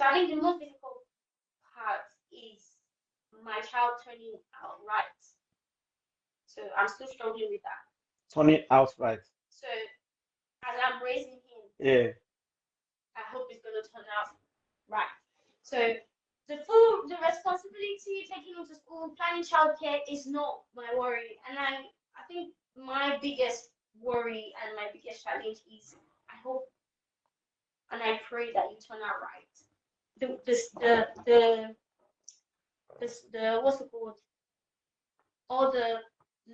So I think the most difficult part is my child turning out right. So I'm still struggling with that. Turning out right. So as I'm raising him, Yeah. I hope it's gonna turn out right. So the responsibility, taking him to school, planning childcare is not my worry. And I think my biggest worry and my biggest challenge is I hope and I pray that you turn out right. The what's it called? All the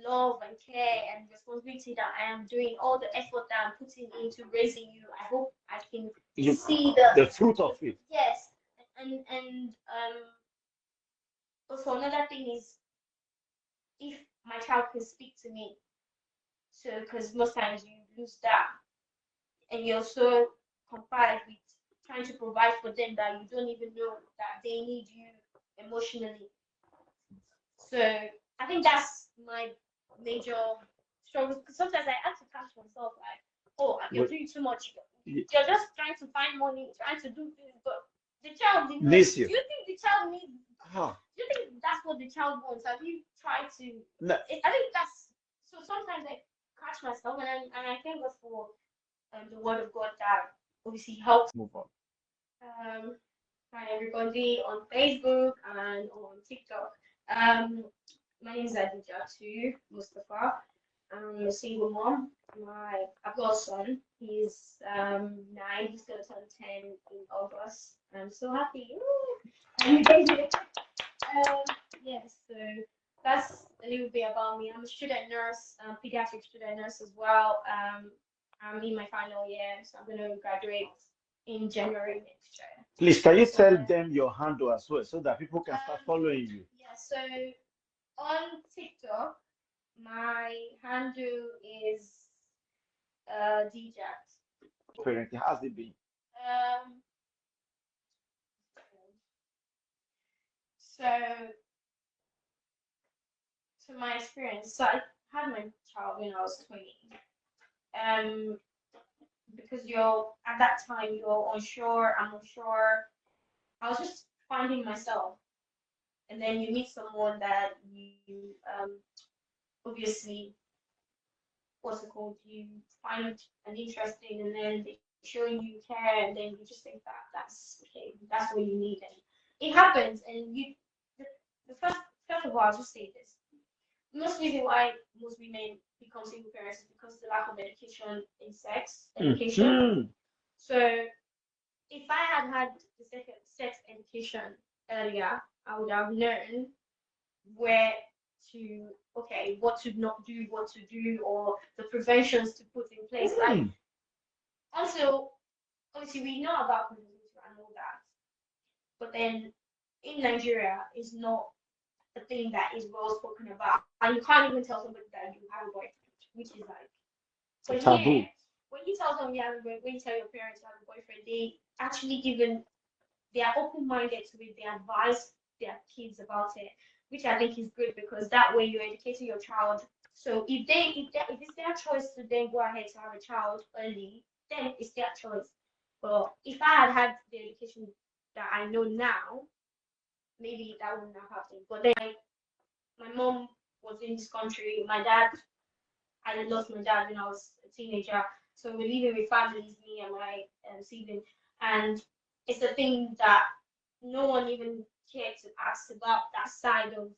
love and care and responsibility that I am doing, all the effort that I'm putting into raising you, I hope I can You see the fruit of it. yes. And also another thing is if my child can speak to me, so because most times you lose that, and you're so confined with trying to provide for them that you don't even know that they need you emotionally. So I think that's my major struggle. Because sometimes I have to catch myself like, oh, you're But doing too much. y- You're just trying to find money, trying to do things, but the child did not. miss Do you. you think the child needs? Ah, Do you think that's what the child wants? Have you tried to? no. I think that's so. Sometimes I catch myself, and I thank God for the word of God that obviously helps. Move on. Um, Hi everybody on Facebook and on TikTok. Um, my name is Adija too, Mustafa. I'm a single mom. I've got a son. He's 9. He's gonna turn 10 in August. I'm so happy. Woo! Um, yes, so that's a little bit about me. I'm a student nurse, pediatric student nurse as well. I'm in my final year, so I'm gonna graduate in January next year. Please, can you So tell them your handle as well so that people can start following you? yeah, so on TikTok, my handle is DJat. Parenting, how's it been? Um, so my experience, so I had my child when I was 20. Um, because you're at that time you're unsure, I'm unsure. I was just finding myself, and then you meet someone that you obviously what's it called, you find an interesting, and then they showing you care, and then you just think that that's okay, that's what you need, and it happens, and you the, the first of all, I'll just say this. Most reason why most women become single parents is because the lack of education in sex education. Hmm. So if I had had the sex education earlier, I would have known where to, okay, what to not do, what to do, or the preventions to put in place. Like, Hmm. also, obviously, we know about contraception and all that, but then in Nigeria, it's not a thing that is well spoken about, and you can't even tell somebody that you have a boyfriend, which is like, but here, Taboo. when you tell someone you have a boyfriend, when you tell your parents you have a boyfriend, they actually even they are open-minded to it. They advise their kids about it, which I think is good because that way you're educating your child. So if it's their choice to then go ahead to have a child early, then it's their choice. But if I had had the education that I know now, maybe that wouldn't have happened. But then my mom was in this country. My dad, I lost my dad when I was a teenager. So we're living with families, me and my sibling, and it's a thing that no one even cared to ask about that side of,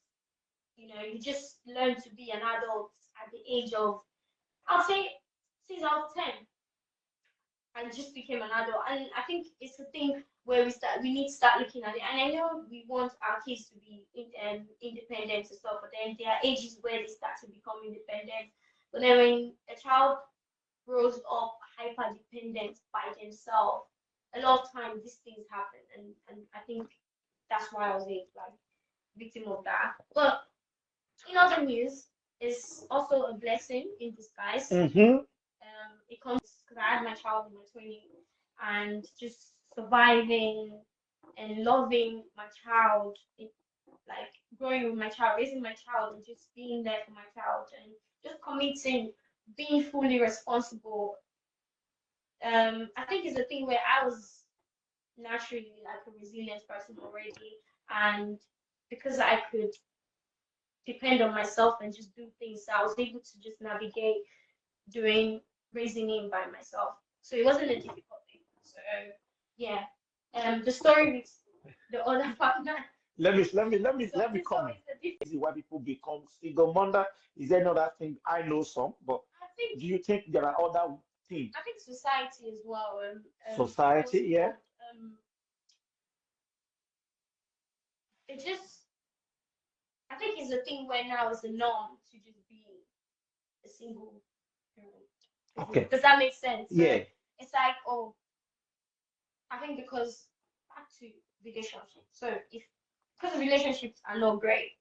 you just learn to be an adult at the age of, I'll say, since I was 10, I just became an adult. And I think it's a thing where we need to start looking at it. And I know we want our kids to be independent and stuff, but then there are ages where they start to become independent. But then when a child grows up hyper dependent by themselves, a lot of times these things happen, and I think that's why I was like victim of that. But in other news, it's also a blessing in disguise. Mm-hmm. It comes because I had my child in my 20s, and just surviving and loving my child, like growing with my child, raising my child, and just being there for my child, and just committing, being fully responsible. I think it's a thing where I was naturally like a resilient person already, and because I could depend on myself and just do things, I was able to just navigate doing raising him by myself. So it wasn't a difficult thing. So yeah, the story with the other partner. Let me So let me it's comment. always a different. Is it why people become single mother? Is there another thing? I know some, but I think do you think there are other things? I think society as well. What's Society, it yeah. called? It just I think it's a thing where now it's the norm to just be a single parent. Okay. Does that make sense? So Yeah. it's like, oh, I think because back to relationships. So if because relationships are not great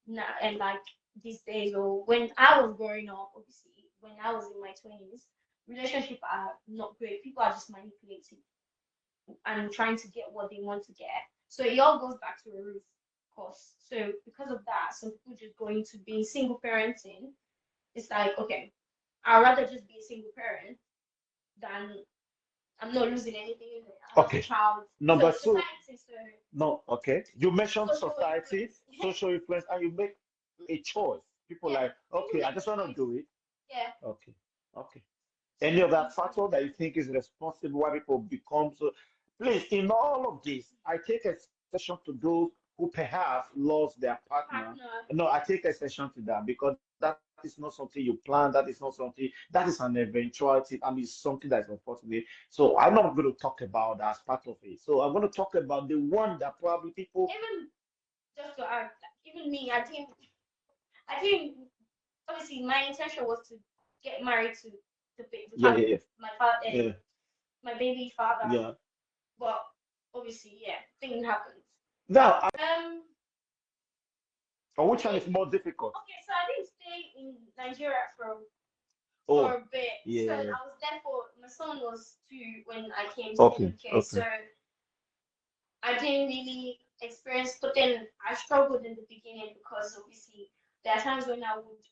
now and like these days or when I was growing up, obviously when I was in my 20s, relationships are not great. People are just manipulating and trying to get what they want to get. So it all goes back to a root cause. So because of that, some people just go into being single parenting. It's like, okay, I'd rather just be a single parent than I'm not losing anything in it. I have a Okay. child. Number So two. society, so No. Okay. You mentioned social society, influence. social influence, and you make a choice. People Yeah, like, people okay, I make just want to choice. do it. Yeah. Okay. Okay. Any other factor that you think is responsible why people become so? Please, in all of this, I take exception to those who perhaps lost their partner. Partner. No, I take exception to that because that is not something you plan. That is not something that is an eventuality. I mean, something that is unfortunate. So I'm not going to talk about that as part of it. So I'm going to talk about the one that probably people. Even just to add, even me, I think obviously my intention was to get married to the Yeah, father, yeah, my father, yeah, my baby father. yeah. But obviously, yeah, things happen. Now, Um, I which one is think more difficult? okay, so I didn't stay in Nigeria for Oh, a bit. So yeah. I was there for my son was 2 when I came to the Okay, UK. okay. So I didn't really experience, but then I struggled in the beginning because obviously there are times when I would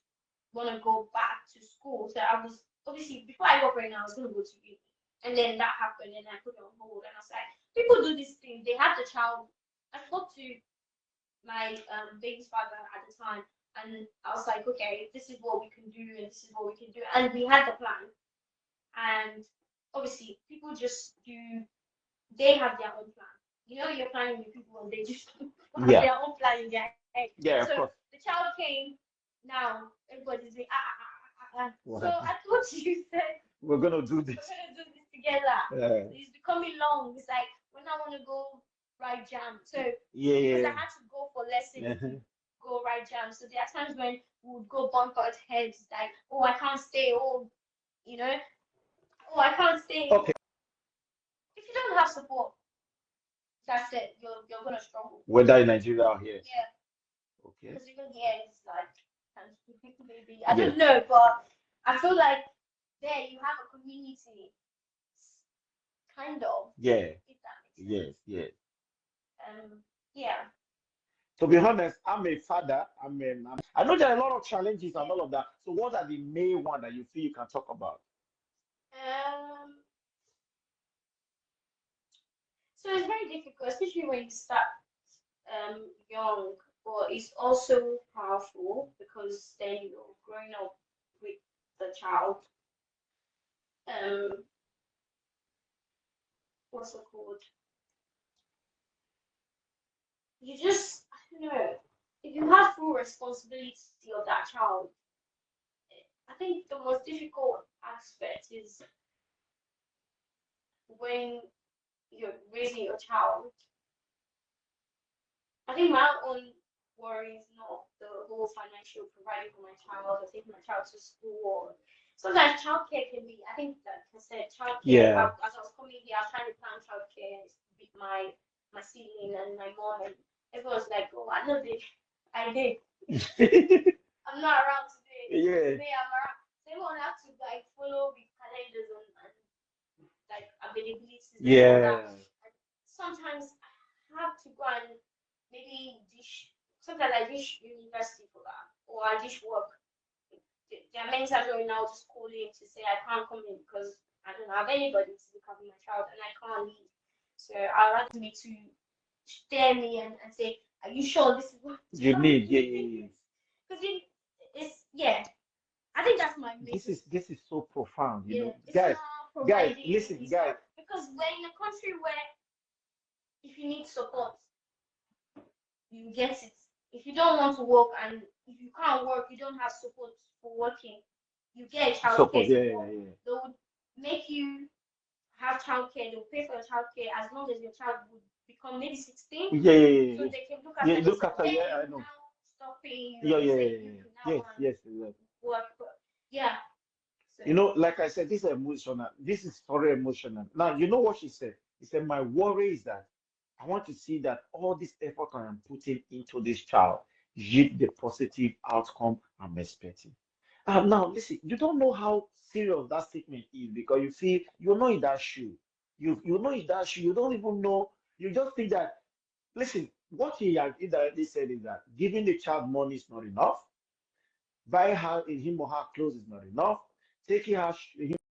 want to go back to school. So I was obviously before I got pregnant, I was going to go to uni, and then that happened, and I put it on hold. And I was like, people do this thing. They have the child. I spoke to my baby's father at the time, and I was like, okay, this is what we can do, and this is what we can do, and we had the plan. And obviously, people just do. They have their own plan. You know, you're planning with people, and they just have Yeah, their own plan in their head. yeah, of So course. the child came. Now everybody's like, What So happened? I thought you said We're gonna do we're this. gonna do this together. Yeah, It's becoming long. It's like when I want to go ride jam. So yeah, because I yeah. had to go for lessons to Uh-huh. go ride jam. So there are times when we would go bump our heads like, oh, I can't stay. Oh, you know, oh, I can't stay. Okay. If you don't have support, that's it. You're gonna struggle. Whether in Nigeria or here. Yeah, Okay. because even here it's like, and maybe I Yes. don't know, but I feel like there you have a community, kind of, Yeah. if that makes sense. Yes. Yes. Yeah. To be honest, I'm a father. I know there are a lot of challenges and Yeah. all of that. So, what are the main one that you feel you can talk about? Um. So it's very difficult, especially when you start young, but it's also powerful because then you're growing up with the child. Um, what's it called? You just, I don't know, if you have full responsibility of that child, I think the most difficult aspect is when you're raising your child. I think my own worry is not the whole financial providing for my child or taking my child to school. Or sometimes childcare can be. I think, like I said, childcare. Yeah. As I was coming here, I was trying to plan childcare with my sibling and my mom, and everyone's like, "Oh, I know this. I did. I'm not around today. Yeah. Today I'm around." So everyone has to like follow the calendars and like availabilities and all that. Yeah. And sometimes I have to go and maybe dish. Sometimes I dish university for that, or I dish work. There are many times when I'll just call in to say I can't come in because I don't have anybody to look after my child and I can't leave. So I'd rather me to stare me and say, "Are you sure this is what You need, yeah, yeah, yeah. Because it's yeah. I think that's my main. This is so profound, Yeah, it's guys. not Guys, providing. listen, It's guys. not because we're in a country where if you need support, you get it. If you don't want to work and if you can't work, you don't have support for working, you get Support, childcare yeah, support. yeah, yeah. They would make you have childcare, they'll pay for your childcare as long as your child would become maybe 16, Yeah, yeah, yeah, so yeah. they can look Yeah, after look themselves. after, Then yeah, they I will know. now stop paying you Yeah, and yeah, say yeah, you yeah. can now Yes, go and yes, yes. work. Yeah. So Like I said, this is emotional. This is very emotional. Now, you know what she said? She said, my worry is that I want to see that all this effort I am putting into this child yield the positive outcome I'm expecting. Now, listen, you don't know how serious that statement is because you see, you're not in that shoe. You're not in that shoe. You don't even know. You just think that, listen, what he has indirectly said is that giving the child money is not enough. Buying her him or her clothes is not enough. Taking her